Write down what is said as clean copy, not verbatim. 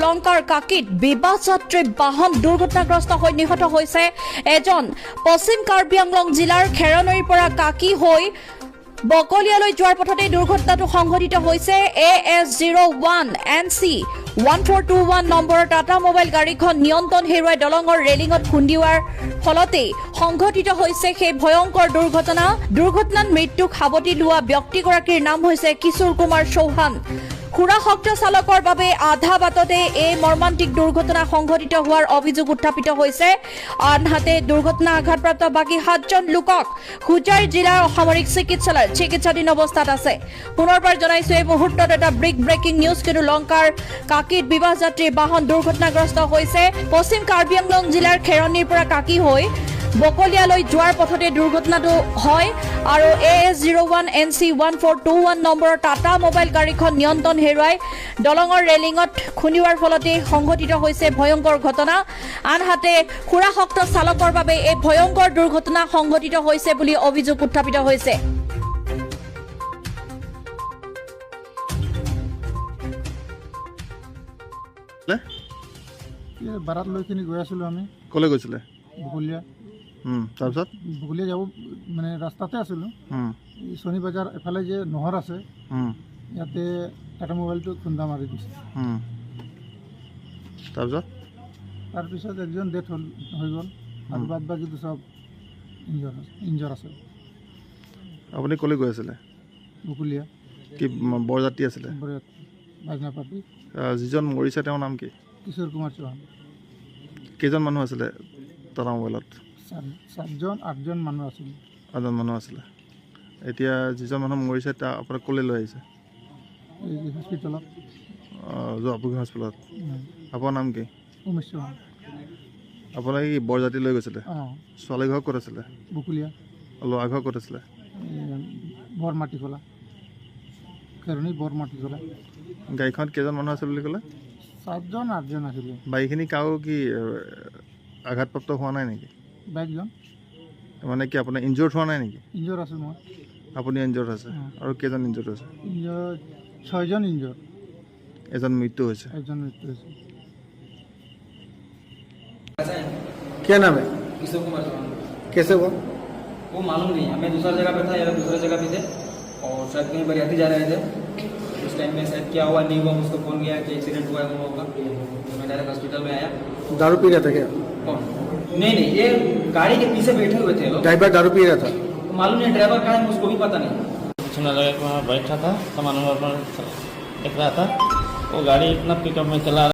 লংকাৰ কাকিত বিবাহ যাত্ৰী বাহন দুৰ্ঘটনাগ্ৰস্ত হৈ নিহত হৈছে এজন পশ্চিম কাৰ্বি আংলং জিলাৰ খেৰনৈৰ পৰা কাকি হৈ বকলিয়ালৈ যোৱাৰ পথতে দুৰ্ঘটনাটো সংঘটিত হৈছে। AS01 NC 1421 নম্বৰৰ টাটা মোবাইল গাড়ীখন নিয়ন্ত্ৰণ হেৰুৱাই দলঙৰ ৰেলিঙত খুন্দিওৱাৰ ফলতে সংঘটিত হৈছে সেই ভয়ংকৰ দুৰ্ঘটনাত মৃত্যুক সাৱটি লোৱা ব্যক্তিগৰাকীৰ নাম হৈছে কিশোৰ কুমাৰ চৌহান। খুৰাশক্ত চালকৰ বাবে আধা বাটতে এই মৰ্মান্তিক দুৰ্ঘটনা সংঘটিত হোৱাৰ অভিযোগ উত্থাপিত হৈছে। আনহাতে দুৰ্ঘটনা আঘাতপ্ৰাপ্ত বাকী 7জন লোকক হুজাই জিলাৰ অসামৰিক চিকিৎসালয়ত চিকিৎসাধীন অৱস্থাত আছে। পুনৰবাৰ জনাইছো এই মুহূৰ্তত এটা ব্ৰেকিং নিউজ, কিন্তু লংকাৰ কাকিত বিবাহ যাত্ৰীৰ বাহন দুৰ্ঘটনাগ্ৰস্ত হৈছে। পশ্চিম কাৰ্বি আংলং জিলাৰ খেৰণিৰ পৰা কাকি হৈ বকলিয়ালৈ যোৱাৰ পথতে দুৰ্ঘটনাটো হয় আৰু AS01 NC 1421 নম্বৰৰ টাটা মোবাইল গাড়ীখন নিয়ন্ত্ৰণ হেৰুৱাই দলঙৰ ৰেলিঙত খুন্দিওৱাৰ ফলতে সংঘটিত হৈছে ভয়ংকৰ ঘটনা। আনহাতে খুৰাশক্ত চালকৰ বাবে এই ভয়ংকৰ দুৰ্ঘটনা সংঘটিত হৈছে বুলি অভিযোগ উত্থাপিত হৈছে। বাৰাত লৈ কিনি গৈ আছিলোঁ আমি। ক'লৈ গৈছিলে? বকলীয়া। তাৰপিছত বকলীয়া যাব মানে ৰাস্তাতে আছিলোঁ। শনি বজাৰ এফালে যে নহৰ আছে ইয়াতে টাটা মোবাইলটো খুন্দা মাৰি দিছে। তাৰপিছত একজন ডেথ হৈ গ'ল আৰু বাদ বাকীটো চব ইঞ্জৰ আছে। আপুনি ক'লৈ গৈ আছিলে? বকলীয়া। কি বৰযাত্ৰী আছিলে? বাজনা পাৰ্টি। যিজন মৰিছে তেওঁৰ নাম কি? কিশোৰ কুমাৰ চৌহান। কেইজন মানুহ আছিলে টাটা মোবাইলত? 7-8জন মানুহ আছিল। 8জন মানুহ আছিলে। এতিয়া যিজন মানুহ মৰিছে তেওঁ আপোনাক ক'লৈ লৈ আহিছে? এই হস্পিটেলত। যোৱাপুৰ হস্পিটেলত। আপোনাৰ নাম কি? উমেশ চৌহান। আপোনাৰ কি বৰযাত্ৰী লৈ গৈছিলে? ছোৱালী ঘৰ ক'ত আছিলে? বকলীয়া। ল'ৰা ঘৰ ক'ত আছিলে? বৰমাটি খোলা। খেৰণি বৰমাটি খোলা। গাড়ীখনত কেইজন মানুহ আছে বুলি ক'লে? 7-8জন আছিলে। বাকীখিনি কাৰো কি আঘাতপ্ৰাপ্ত হোৱা নাই নেকি? বাইকজন মানে কি আপোনাৰ ইনজৰ্ড হোৱা নাই নেকি? ইনজৰ্ড আছে মই। আপুনি ইনজৰ্ড আছে আৰু কেইজন ইনজৰ্ড আছে? 6জন ইনজৰ্ড। এজন মৃত্যু হৈছে। একজন মৃত্যু হৈছে। क्या नाम है? किशोर कुमार चौहान। कैसे हुआ? वो मालूम नहीं, हमें दूसरा जगह पे था या दूसरे जगह पे थे और शायद कहीं बरियाती जा रहे थे। उस टाइम में शायद क्या हुआ नहीं हुआ, मुझको फोन किया कि एक्सीडेंट हुआ है उन लोगों का। मैं डायरेक्ट हॉस्पिटल में आया। दारू पी रहा था क्या? कौन? नहीं, ये गाड़ी के पीछे बैठे हुए थे लोग। ड्राइवर दारू पी रहा था? मालूम नहीं ड्राइवर कहाँ है, मुझको भी पता नहीं। सुना लगा कि वहाँ बैठा था, सामान देख रहा था। वो गाड़ी इतना पिकअप में चला